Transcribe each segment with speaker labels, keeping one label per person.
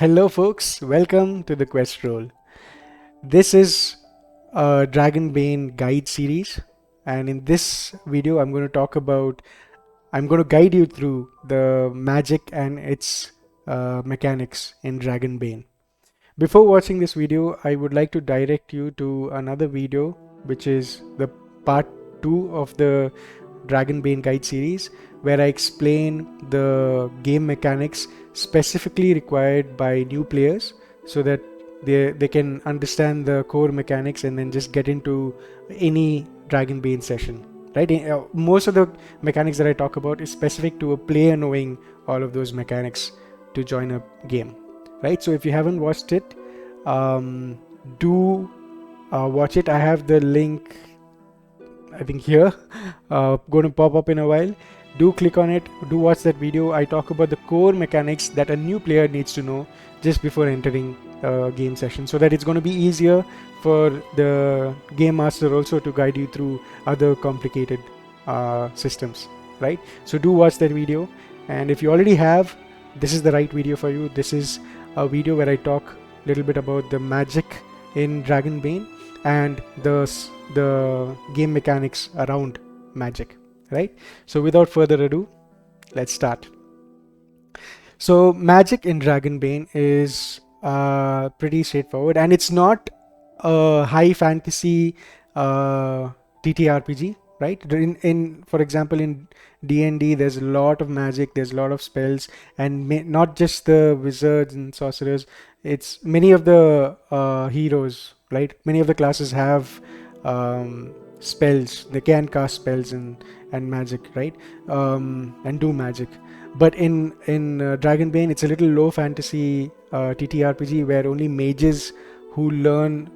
Speaker 1: Hello, folks. Welcome to the Quest Roll. This is a Dragonbane guide series, and in this video, I'm going to guide you through the magic and its mechanics in Dragonbane. Before watching this video, I would like to direct you to another video, which is the part 2 of the Dragonbane guide series, where I explain the game mechanics specifically required by new players so that they can understand the core mechanics and then just get into any Dragonbane session. Right? Most of the mechanics that I talk about is specific to a player knowing all of those mechanics to join a game. Right? So if you haven't watched it, do watch it. I have the link, I think, here, going to pop up in a while. Do click on it, do watch that video. I talk about the core mechanics that a new player needs to know just before entering a game session, so that it's going to be easier for the game master also to guide you through other complicated systems, right? So do watch that video, and if you already have, this is the right video for you. This is a video where I talk a little bit about the magic in Dragonbane and the game mechanics around magic, right? So without further ado, let's start. So magic in Dragonbane is pretty straightforward, and it's not a high fantasy TTRPG, right? For example, in D&D, there's a lot of magic, there's a lot of spells, and not just the wizards and sorcerers. It's many of the heroes, right? Many of the classes have spells. They can cast spells and magic, right? And do magic. But in Dragonbane, it's a little low fantasy TTRPG where only mages who learn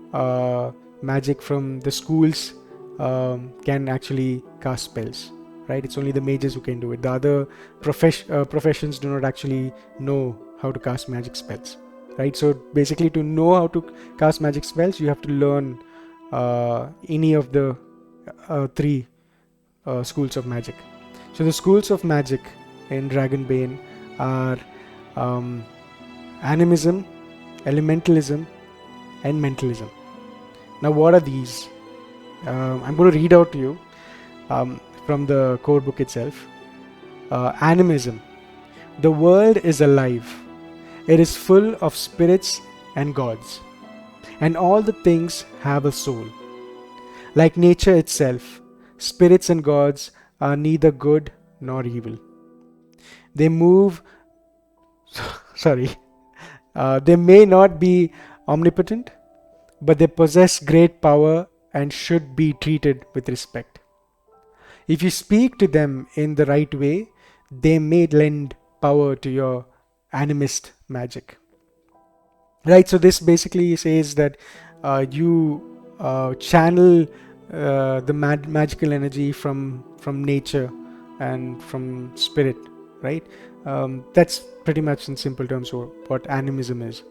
Speaker 1: magic from the schools can actually cast spells, right? It's only the mages who can do it. The other professions do not actually know how to cast magic spells, right? So basically, to know how to cast magic spells, you have to learn any of the three schools of magic. So the schools of magic in Dragonbane are animism, elementalism, and mentalism. Now, what are these? I'm going to read out to you from the core book itself. Animism. The world is alive. It is full of spirits and gods, and all the things have a soul. Like nature itself, spirits and gods are neither good nor evil. They move, sorry, they may not be omnipotent, but they possess great power and should be treated with respect. If you speak to them in the right way, they may lend power to your animist magic. Right, so this basically says that you channel the magical energy from nature and from spirit, right? That's pretty much in simple terms what animism is.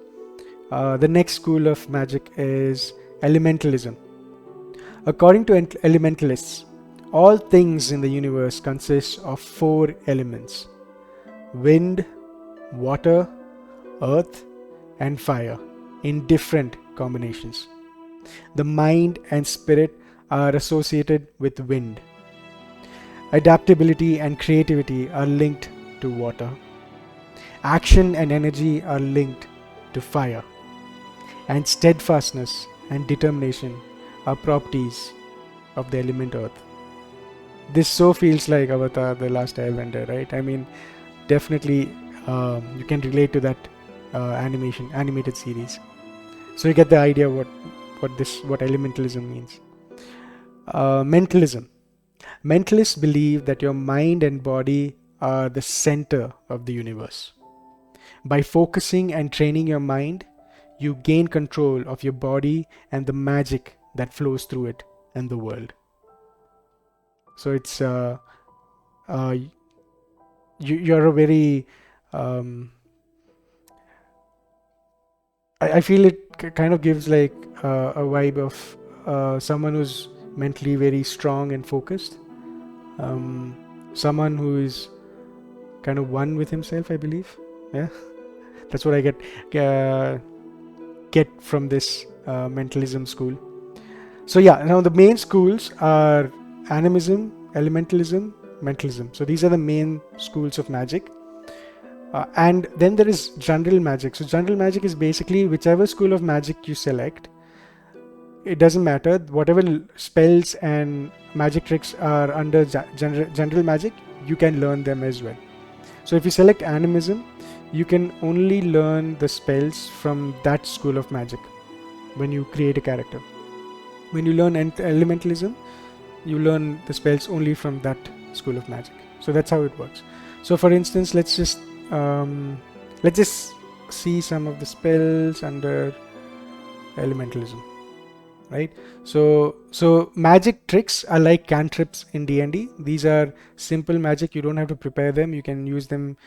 Speaker 1: The next school of magic is elementalism. According to elementalists, all things in the universe consist of 4 elements: wind, water, earth, and fire in different combinations. The mind and spirit are associated with wind. Adaptability and creativity are linked to water. Action and energy are linked to fire. And steadfastness and determination are properties of the element earth. This so feels like Avatar, The Last Airbender, right? I mean, definitely you can relate to that animated series. So you get the idea what elementalism means. Mentalism. Mentalists believe that your mind and body are the center of the universe. By focusing and training your mind, you gain control of your body and the magic that flows through it and the world. So it's you're a very I feel it kind of gives like a vibe of someone who's mentally very strong and focused, someone who is kind of one with himself, I believe. Yeah. That's what I get from this mentalism school. So yeah, now the main schools are animism, elementalism, mentalism. So these are the main schools of magic. And then there is general magic. So general magic is basically whichever school of magic you select. It doesn't matter, whatever spells and magic tricks are under general magic, you can learn them as well. So if you select animism, you can only learn the spells from that school of magic when you create a character. When you learn elementalism, you learn the spells only from that school of magic. So that's how it works. So for instance, let's just see some of the spells under elementalism. Right, so magic tricks are like cantrips in D&D. These are simple magic. You don't have to prepare them. You can use them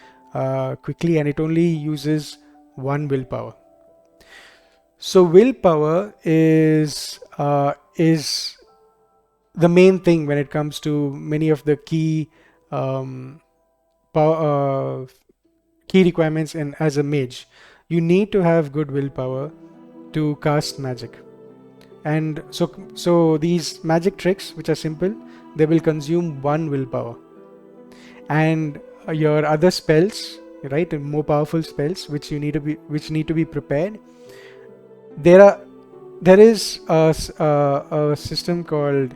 Speaker 1: quickly, and it only uses one willpower. So willpower is the main thing when it comes to many of the key key requirements as a mage. You need to have good willpower to cast magic. And so these magic tricks, which are simple, they will consume one willpower. And your other spells, right, more powerful spells, which need to be prepared. There is a system called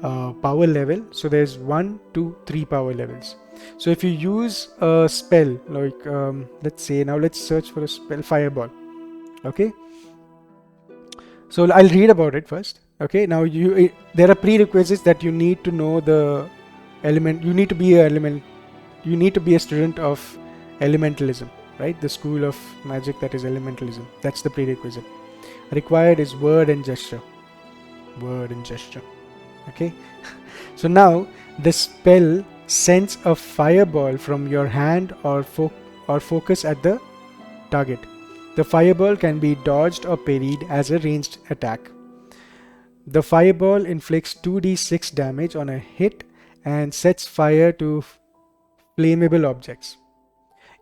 Speaker 1: power level. So there's 1, 2, 3 power levels. So if you use a spell like let's search for a spell, fireball. Okay. So I'll read about it first. Okay, now there are prerequisites that you need to know the element. You need to be a student of elementalism, right? The school of magic that is elementalism. That's the prerequisite. Required is word and gesture. Word and gesture. Okay. So now the spell sends a fireball from your hand or focus at the target. The fireball can be dodged or parried as a ranged attack. The fireball inflicts 2d6 damage on a hit and sets fire to flammable objects.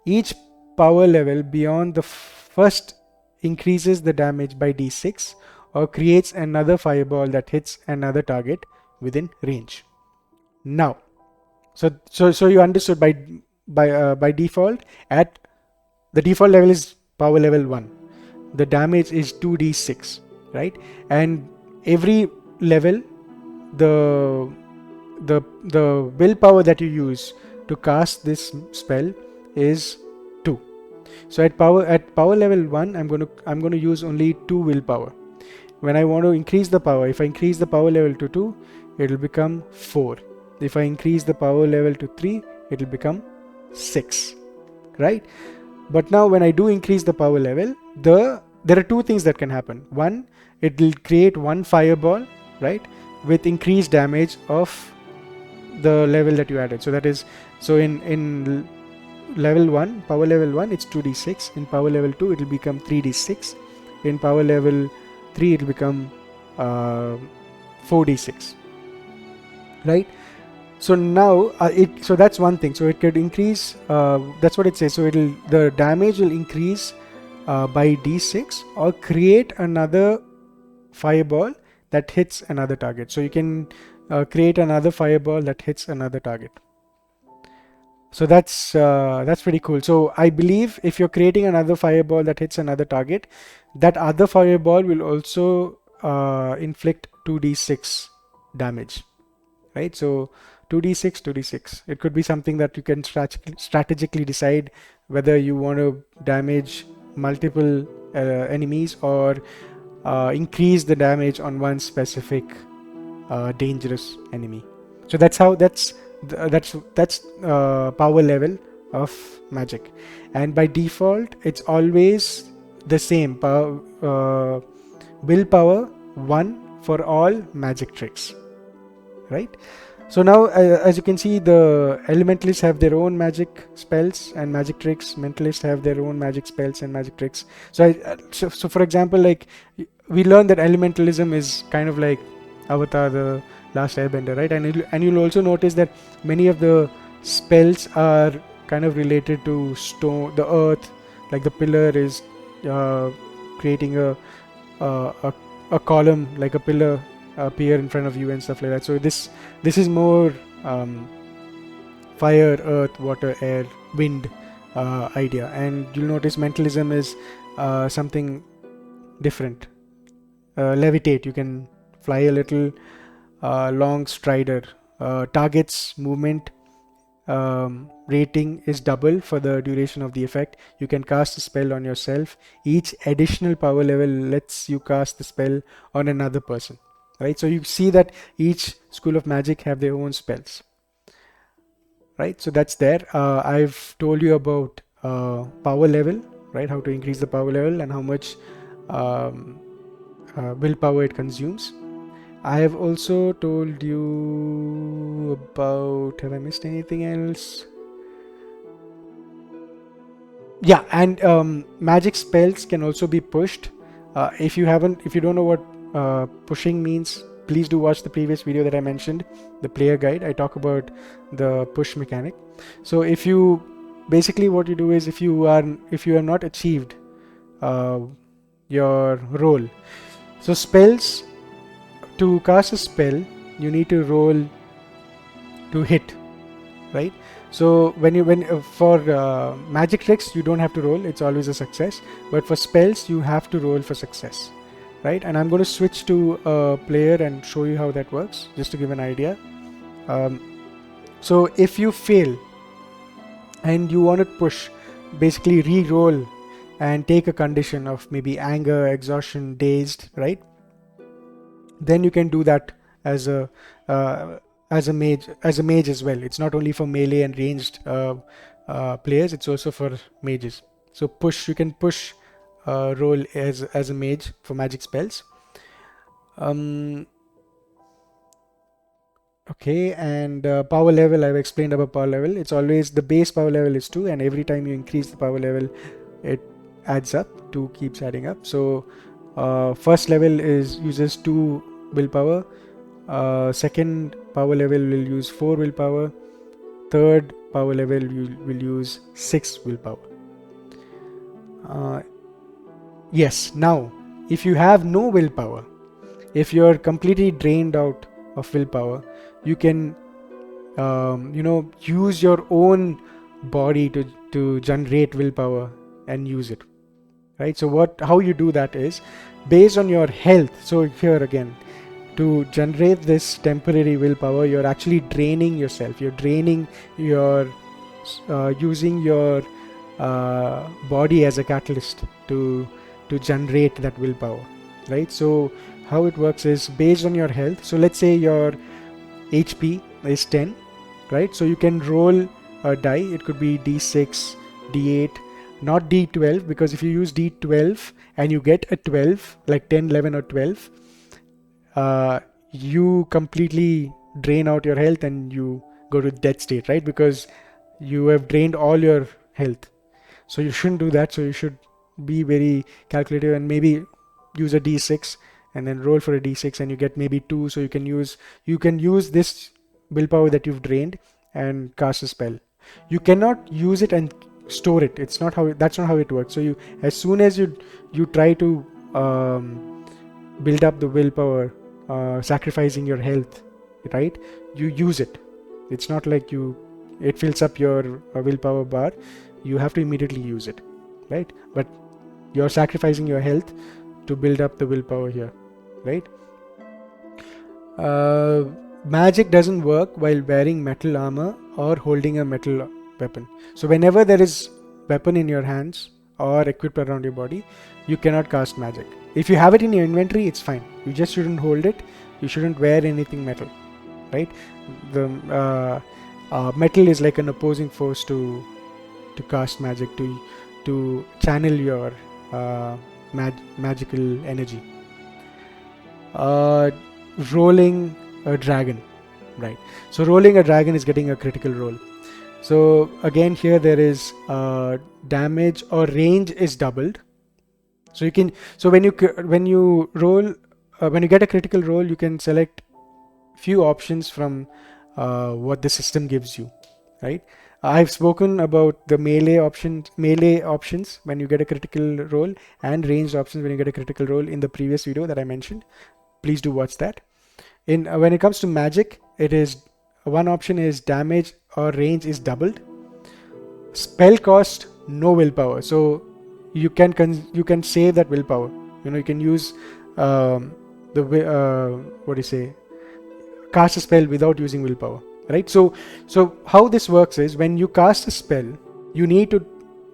Speaker 1: Each power level beyond the first increases the damage by d6 or creates another fireball that hits another target within range. Now, so you understood by default, at the default level is power level 1. The damage is 2d6, right? And every level, the willpower that you use to cast this spell is 2. So at power level 1, I'm going to use only 2 willpower. When I want to increase the power, if I increase the power level to 2, it will become 4. If I increase the power level to 3, it will become 6, right? But now when I do increase the power level, there are two things that can happen. One, it will create one fireball, right, with increased damage of the level that you added. So that is, so in level 1, power level 1, it's 2d6. In power level 2, it will become 3d6. In power level 3, it will become 4d6, right? So now so that's one thing. So it could increase, that's what it says. So the damage will increase by d6 or create another fireball that hits another target. So you can create another fireball that hits another target. So that's pretty cool. So I believe if you're creating another fireball that hits another target, that other fireball will also inflict 2d6 damage, right? So 2d6. It could be something that you can strategically decide whether you want to damage multiple enemies or increase the damage on one specific dangerous enemy. So that's power level of magic, and by default it's always the same power, willpower 1 for all magic tricks, right? So now as you can see, the elementalists have their own magic spells and magic tricks. Mentalists have their own magic spells and magic tricks. So so for example, like we learned that elementalism is kind of like Avatar, the Last Airbender, right? And you'll also notice that many of the spells are kind of related to stone, the earth, like the pillar is creating a column, like a pillar appear in front of you and stuff like that. So this is more fire, earth, water, air, wind idea. And you'll notice mentalism is something different. Levitate, you can fly a little. Long strider, target's movement rating is double for the duration of the effect. You can cast a spell on yourself. Each additional power level lets you cast the spell on another person, right? So you see that each school of magic have their own spells, right? So that's there. I've told you about power level, right? How to increase the power level and how much willpower it consumes. I have also told you about, have I missed anything else? Yeah, and magic spells can also be pushed. If you don't know what pushing means, please do watch the previous video that I mentioned, the player guide. I talk about the push mechanic. So if you, basically what you do is, if you have not achieved your role, so spells, to cast a spell you need to roll to hit, right? So for magic tricks you don't have to roll, it's always a success, but for spells you have to roll for success, right? And I'm going to switch to a player and show you how that works, just to give an idea. So if you fail and you want to push, basically re-roll and take a condition of maybe anger, exhaustion, dazed, right? Then you can do that as a mage as well. It's not only for melee and ranged players, it's also for mages. So push, you can push roll as a mage for magic spells. Okay, and power level, I've explained about power level. It's always, the base power level is 2, and every time you increase the power level it adds up, 2 keeps adding up. So first level uses 2 willpower, second power level will use 4 willpower, third power level you will use 6 willpower. Yes, now if you have no willpower, if you're completely drained out of willpower, you can use your own body to generate willpower and use it, right? So how you do that is based on your health. So here again, to generate this temporary willpower, you're actually draining yourself. You're draining your using your body as a catalyst to generate that willpower, right? So how it works is based on your health. So let's say your HP is 10, right? So you can roll a die. It could be D6, D8, not D12, because if you use D12 and you get a 12, like 10, 11 or 12, you completely drain out your health and you go to death state, right? Because you have drained all your health. So you shouldn't do that. So you should be very calculative and maybe use a D6 and then roll for a D6 and you get maybe 2. So you can use this willpower that you've drained and cast a spell. You cannot use it and store it. That's not how it works. So as soon as you try to build up the willpower, sacrificing your health, right? You use it. It's not like it fills up your willpower bar. You have to immediately use it, right? But you're sacrificing your health to build up the willpower here, right? Magic doesn't work while wearing metal armor or holding a metal weapon. So whenever there is weapon in your hands or equipped around your body, you cannot cast magic. If you have it in your inventory, it's fine. You just shouldn't hold it. You shouldn't wear anything metal, right? The metal is like an opposing force to cast magic, to channel your magical energy. Rolling a dragon, right? So rolling a dragon is getting a critical roll. So again, here there is damage or range is doubled. So you can, so when you roll, when you get a critical roll, you can select few options from what the system gives you, right? I've spoken about the melee options when you get a critical roll, and ranged options when you get a critical roll in the previous video that I mentioned. Please do watch that. In when it comes to magic, it is one option is damage or range is doubled. Spell cost no willpower, so you can save that willpower. You can use the what do you say, cast a spell without using willpower, right? So how this works is, when you cast a spell, you need to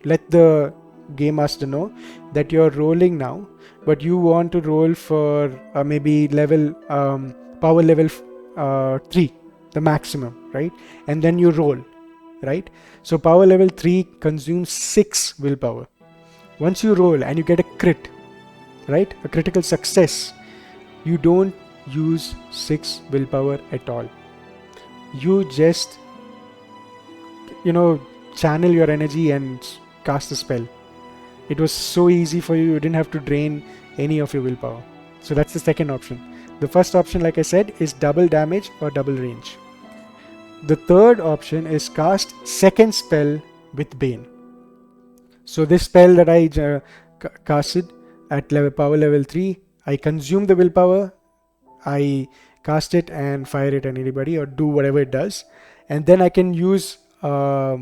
Speaker 1: let the game master know that you're rolling now, but you want to roll for maybe level power level 3, the maximum, right? And then you roll, right? So power level 3 consumes 6 willpower. Once you roll and you get a crit, right, a critical success, you don't use 6 willpower at all. You just channel your energy and cast a spell. It was so easy for you didn't have to drain any of your willpower. So that's the second option. The first option, like I said, is double damage or double range. The third option is cast second spell with Bane. So this spell that I casted at power level 3, I consume the willpower, I cast it and fire it at anybody or do whatever it does, and then I can use try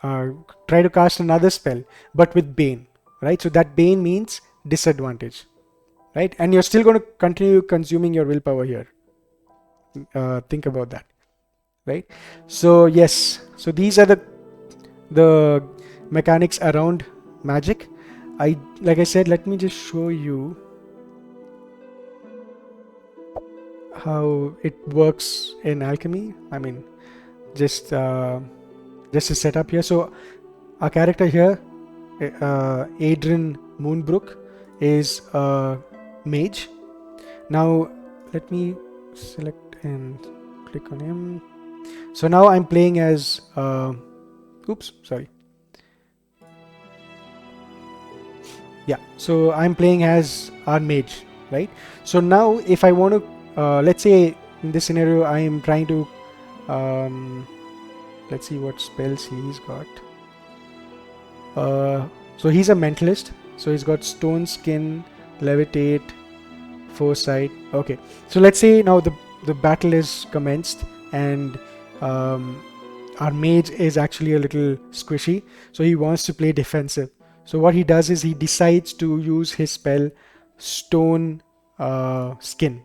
Speaker 1: to cast another spell, but with Bane, right? So that Bane means disadvantage, right? And you're still going to continue consuming your willpower here. Think about that, right? So yes, so these are the mechanics around magic. Like I said, let me just show you how it works in alchemy. I mean, just a setup here. So our character here, Adrian Moonbrook, is a mage. Now let me select and click on him. So now I'm playing as so I'm playing as our mage, right? So now if I want to let's say in this scenario I am trying to let's see what spells he's got. So he's a mentalist, so he's got stone skin, levitate, foresight. Okay, so let's say now the battle is commenced, and our mage is actually a little squishy, so he wants to play defensive. So what he does is he decides to use his spell stone skin.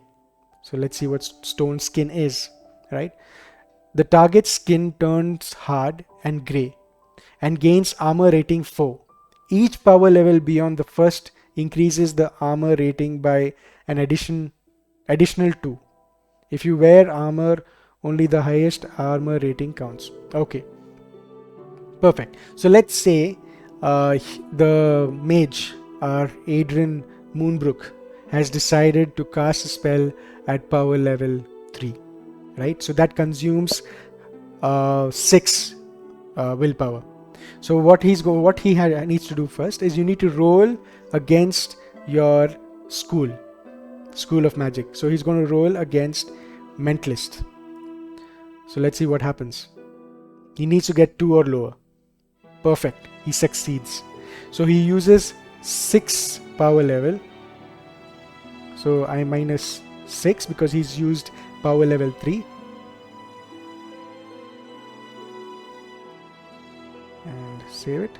Speaker 1: So let's see what stone skin is, right? The target's skin turns hard and grey and gains armor rating 4. Each power level beyond the first increases the armor rating by an additional 2. If you wear armor, only the highest armor rating counts. Okay, perfect. So let's say the mage, our Adrian Moonbrook, has decided to cast a spell at power level 3, right? So that consumes 6 willpower. So what he needs to do first is you need to roll against your school of magic. So he's going to roll against mentalist. So let's see what happens. He needs to get 2 or lower. Perfect, he succeeds. So he uses 6 power level. So I minus 6 because he's used power level 3. And save it.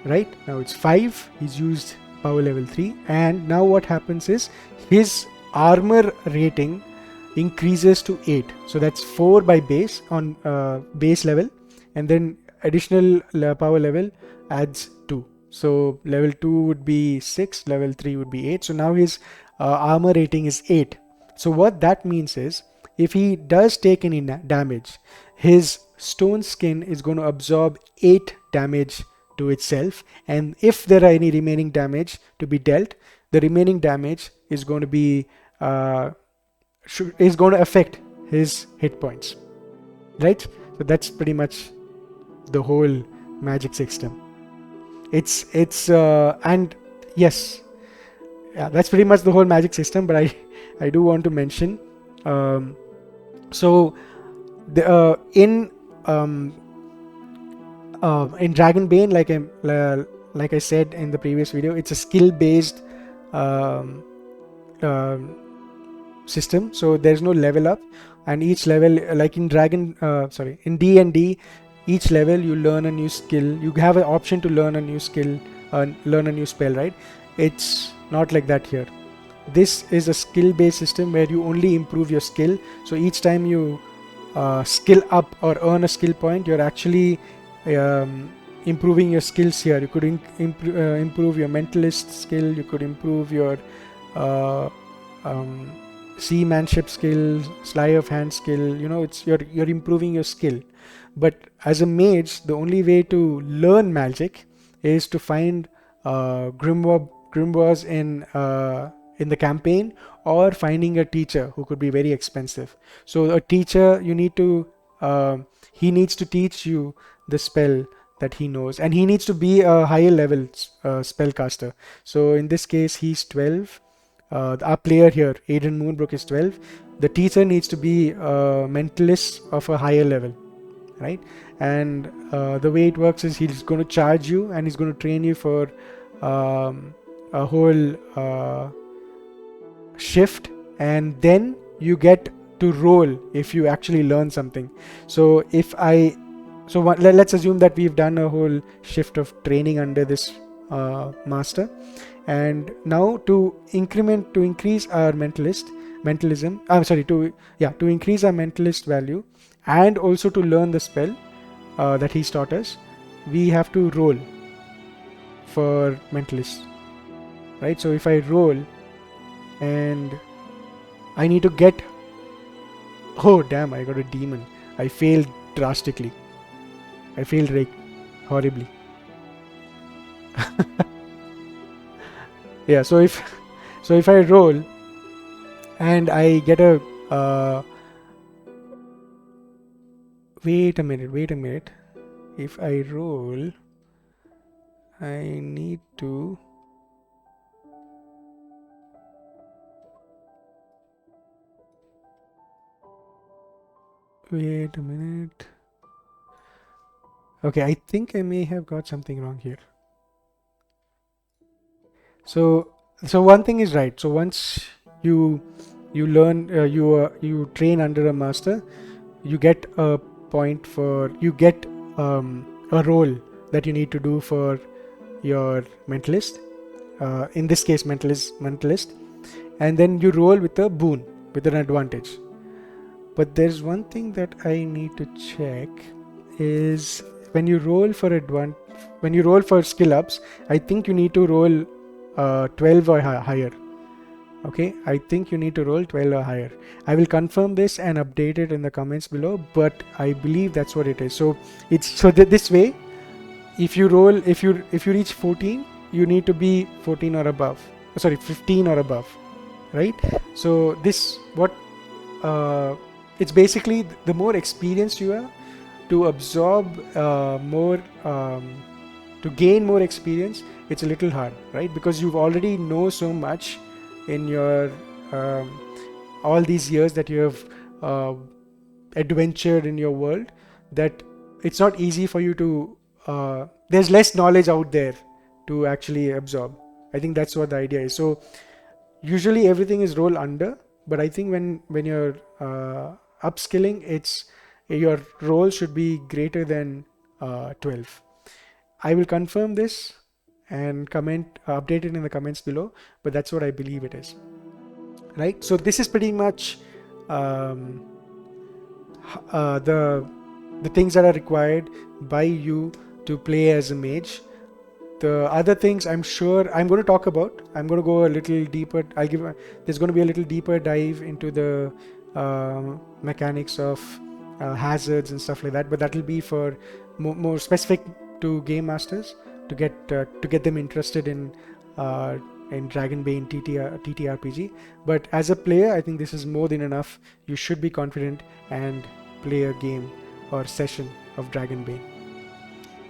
Speaker 1: Right, now it's 5. He's used power level 3. And now what happens is his armor rating increases to 8. So that's 4 by base on base level, and then additional power level adds 2. So level 2 would be 6, level 3 would be 8. So now his armor rating is 8. So what that means is, if he does take any damage, his stone skin is going to absorb 8 damage to itself, and if there are any remaining damage to be dealt, the remaining damage is going to be affect his hit points, right? So that's pretty much the whole magic system. It's and yes, yeah, that's pretty much the whole magic system. But I do want to mention, so the in in Dragonbane, like I said in the previous video, it's a skill-based um, um system, so there's no level up, and each level, like in in D&D, each level you learn a new skill. You have an option to learn a new skill, learn a new spell, right? It's not like that here. This is a skill-based system where you only improve your skill. So each time you skill up or earn a skill point, you're actually improving your skills here. You could improve your mentalist skill. You could improve your uh, um, seamanship skill, sleight of hand skill. You're improving your skill. But as a mage, the only way to learn magic is to find grimoires in the campaign, or finding a teacher who could be very expensive. So a teacher, you need to he needs to teach you the spell that he knows, and he needs to be a higher level spellcaster. So in this case, he's 12. Our player here, Aiden Moonbrook, is 12. The teacher needs to be a mentalist of a higher level, right? And the way it works is he's going to charge you, and he's going to train you for a whole shift, and then you get to roll if you actually learn something. So let's assume that we've done a whole shift of training under this master, and now to increase our mentalism, to increase our mentalist value, and also to learn the spell that he's taught us, we have to roll for mentalist, right? So if I roll and I need to get, oh damn, I got a demon. I failed drastically. I failed horribly. Yeah, so if I roll and I get a wait a minute. If I roll, I need to wait a minute. Okay, I think I may have got something wrong here. So one thing is right. So once you learn, you train under a master, you get a point you get a role that you need to do for your mentalist. In this case, mentalist, and then you roll with a boon, with an advantage. But there's one thing that I need to check is when you roll for skill ups, I think you need to roll 12 or higher. Okay, I think you need to roll 12 or higher. I will confirm this and update it in the comments below, but I believe that's what it is. So this way, if you reach 14, you need to be 14 or above. Sorry, 15 or above, right? So it's basically the more experienced you are, to absorb to gain more experience, it's a little hard, right? Because you already know so much in your all these years that you have adventured in your world, that it's not easy for you to there's less knowledge out there to actually absorb. I think that's what the idea is. So usually everything is roll under, but I think when you're upskilling, it's your roll should be greater than 12. I will confirm this and update it in the comments below, but that's what I believe it is, right? So this is pretty much the things that are required by you to play as a mage. The other things I'm sure I'm going to talk about, I'm going to go a little deeper. There's going to be a little deeper dive into the mechanics of hazards and stuff like that, but that will be for more specific to game masters, to get them interested in Dragonbane TTRPG. But as a player, I think this is more than enough. You should be confident and play a game or session of Dragonbane.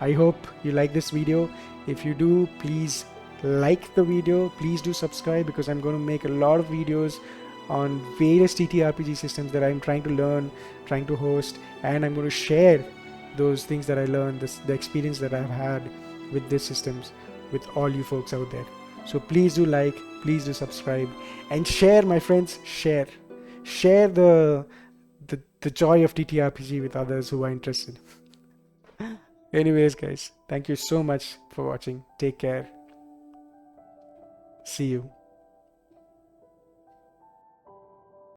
Speaker 1: I hope you like this video. If you do, please like the video. Please do subscribe, because I'm going to make a lot of videos on various TTRPG systems that I'm trying to learn, trying to host, and I'm going to share those things that I learned, the experience that I've had with these systems with all you folks out there. So please do like, please do subscribe, and share, my friends. Share the joy of TTRPG with others who are interested. Anyways, guys, thank you so much for watching. Take care. See you.